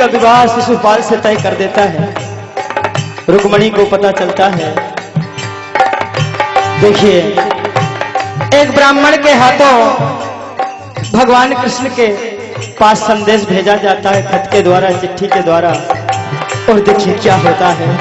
विवाह शिशुपाल से तय कर देता है। रुक्मणी को पता चलता है। देखिए, एक ब्राह्मण के हाथों भगवान कृष्ण के पास संदेश भेजा जाता है, खत के द्वारा, चिट्ठी के द्वारा। और देखिए क्या होता है।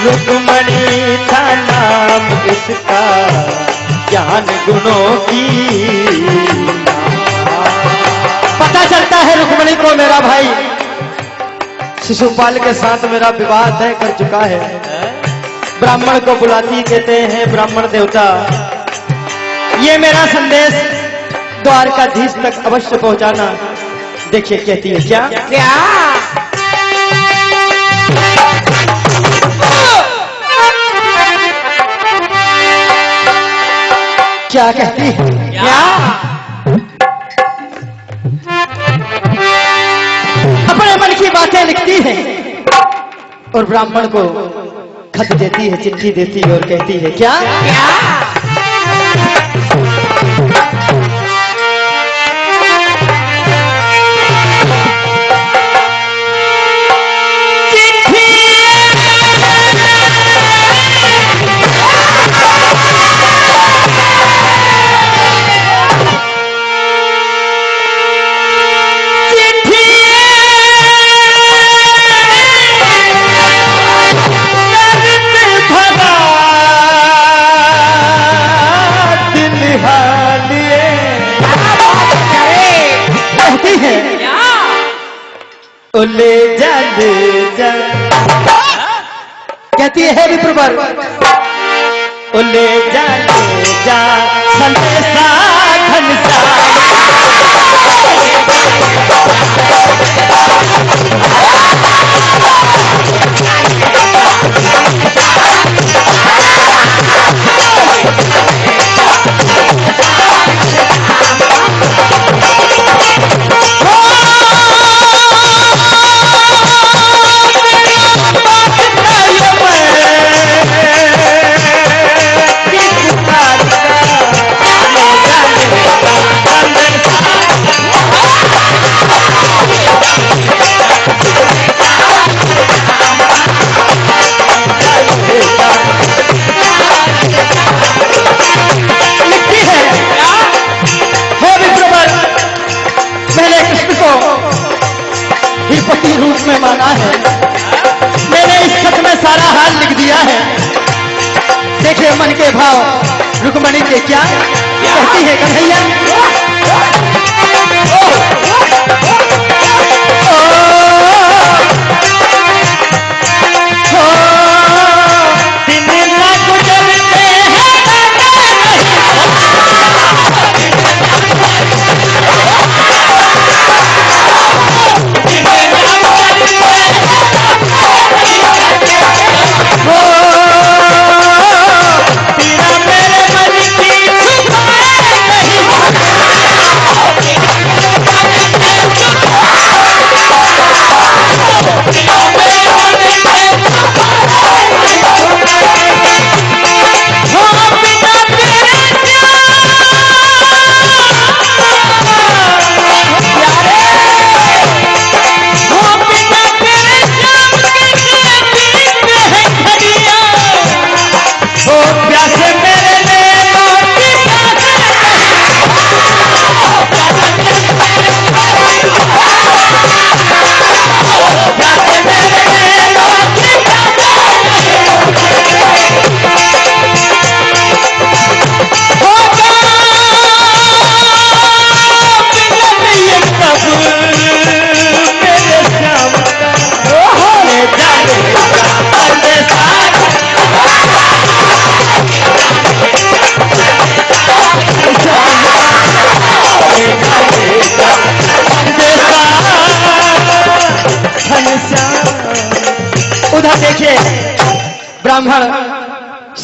रुक्मणी था नाम उसका, ज्ञान गुणों की। पता चलता है रुक्मणी को मेरा भाई शिशुपाल के साथ मेरा विवाह तय कर चुका है। ब्राह्मण को बुलाती, कहते हैं ब्राह्मण देवता ये मेरा संदेश द्वारकाधीश तक अवश्य पहुंचाना। देखिए कहती है क्या क्या कहती है क्या? अपने मन की बातें लिखती है और ब्राह्मण को खत देती है, चिट्ठी देती है और कहती है क्या? ले जा कहती है विप्रवर, ले जा संदेशा घनश्याम। रूप में माना है, मैंने इस खत में सारा हाल लिख दिया है। देखिए मन के भाव रुक्मणी के क्या कहती है कन्हैया।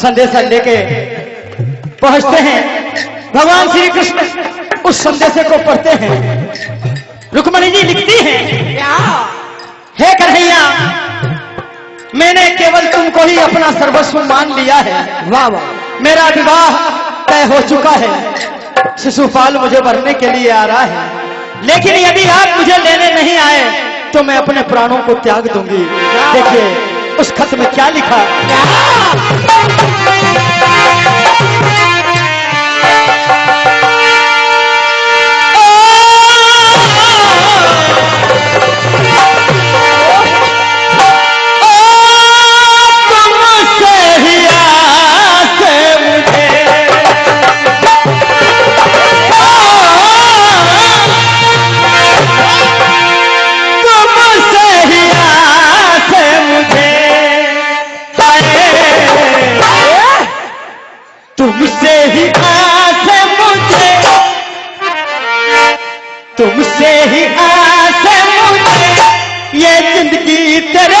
संदेशा लेके पहुंचते हैं। भगवान श्री कृष्ण उस संदेशे को पढ़ते हैं। रुक्मणी जी लिखती हैं, हे कन्हैया, मैंने केवल तुमको ही अपना सर्वस्व मान लिया है। वाह वाह। मेरा विवाह तय हो चुका है, शिशुपाल मुझे भरने के लिए आ रहा है, लेकिन यदि आप मुझे लेने नहीं आए तो मैं अपने प्राणों को त्याग दूंगी। देखिए उस खत में क्या लिखा। तुमसे ही आस मुझे, तुमसे ही आस मुझे, ये जिंदगी तेरे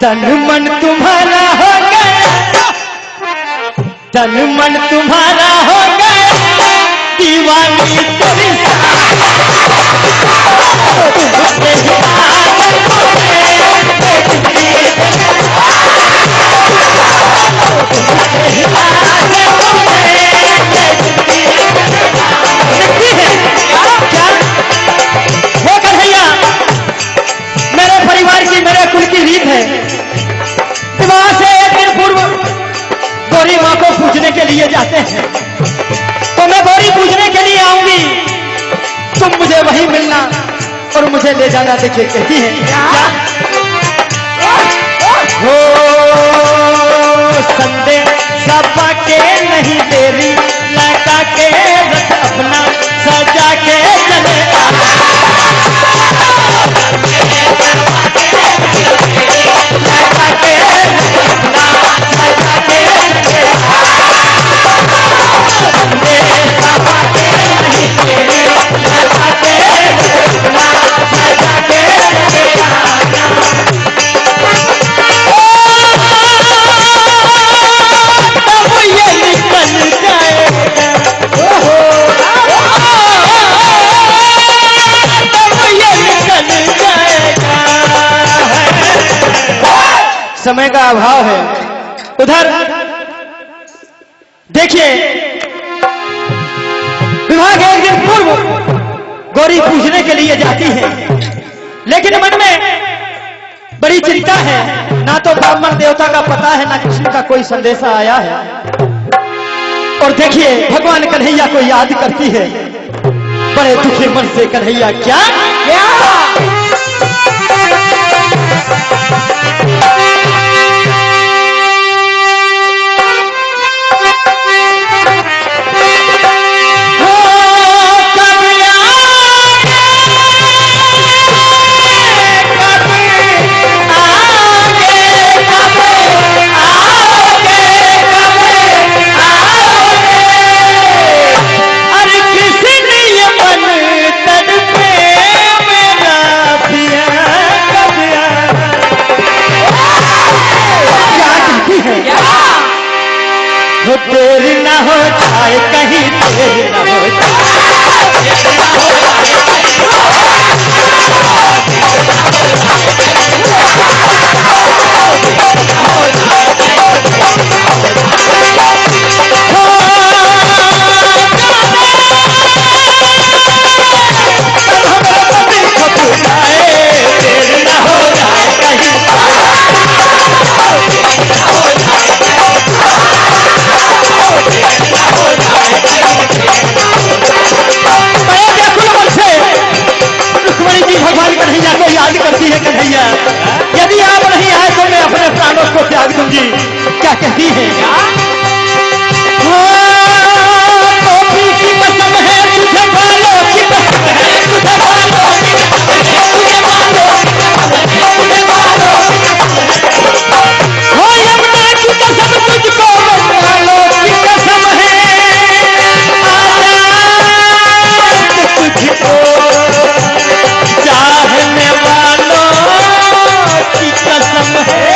तन मन तुम्हारा हो गया, तन मन तुम्हारा हो गया, दीवानी तेरी तुमसे ही क्या कन्हैया, मेरे परिवार की, मेरे कुल की रीत है, विवाह से एक दिन पूर्व गौरी माँ को पूजने के लिए जाते हैं। तो मैं गौरी पूजने के लिए आऊंगी, तुम मुझे वहीं मिलना और मुझे ले जाना। देखिए कहती है क्या, हो संदेशा पाके नहीं देरी, लगा के रथ अपना सजा के चले समय का अभाव है। उधर देखिए विवाह के एक दिन पूर्व गौरी पूजने के लिए जाती है, लेकिन मन में बड़ी चिंता है, ना तो ब्राह्मण देवता का पता है, ना किसी का कोई संदेशा आया है। और देखिए भगवान कन्हैया को याद करती है, बड़े दुखी मन से कन्हैया क्या कहती है टोपी की कसम है तुझे बालों की कसम है तुझे बालों की कसम है तुझे बालों की कसम है तुझे बालों की कसम है हो यमुना की कसम तुझको बालों की कसम है आजाद तुझको चाहने वालों की कसम है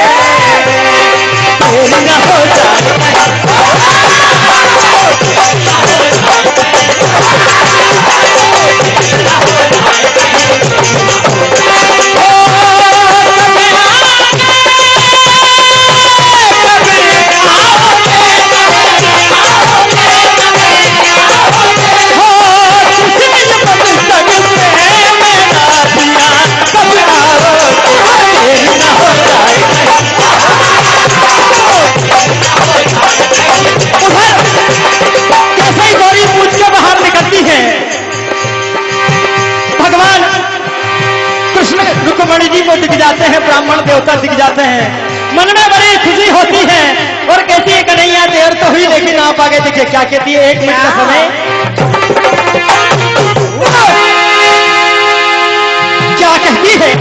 तेरी न हो जाए रुक्मणी जी को दिख जाते हैं, ब्राह्मण देवता दिख जाते हैं, मन में बड़ी खुशी होती है और कहती है कन्हैया देर तो हुई लेकिन आप आगे देखिए क्या कहती है। 1 मिनट का समय क्या कहती है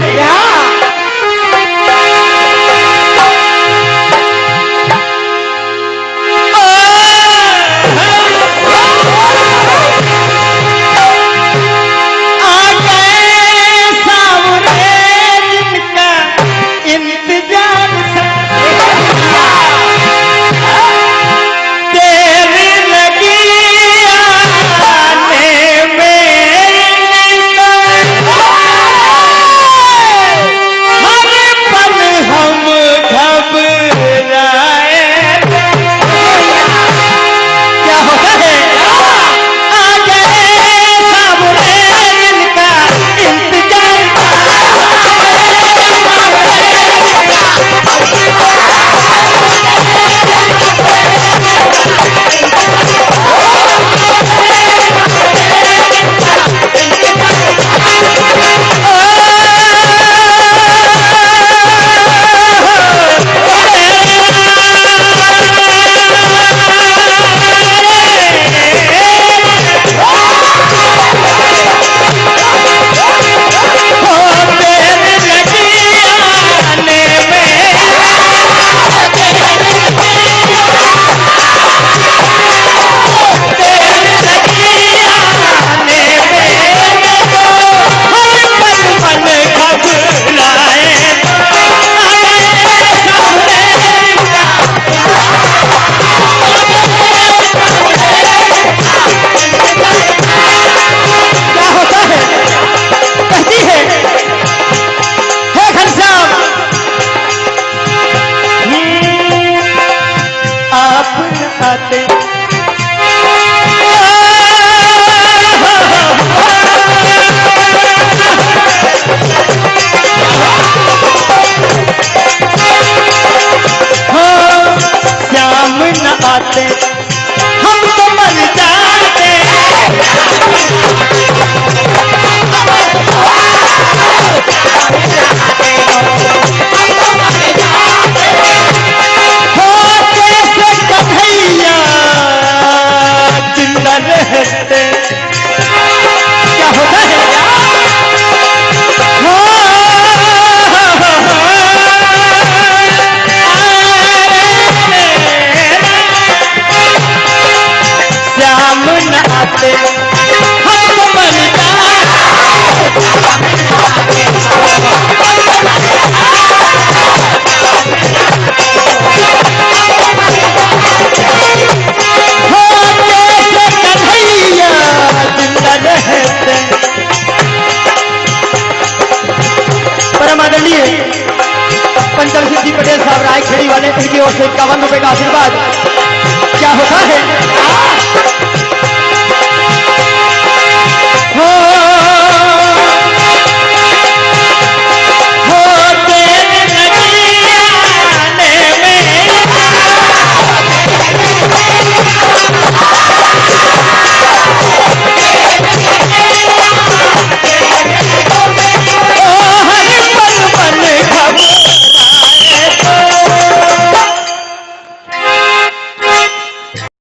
पंचम सिद्धि पटेल साहब रायखेड़ी वाले, इनकी ओर से 51 रुपए का आशीर्वाद। क्या होता है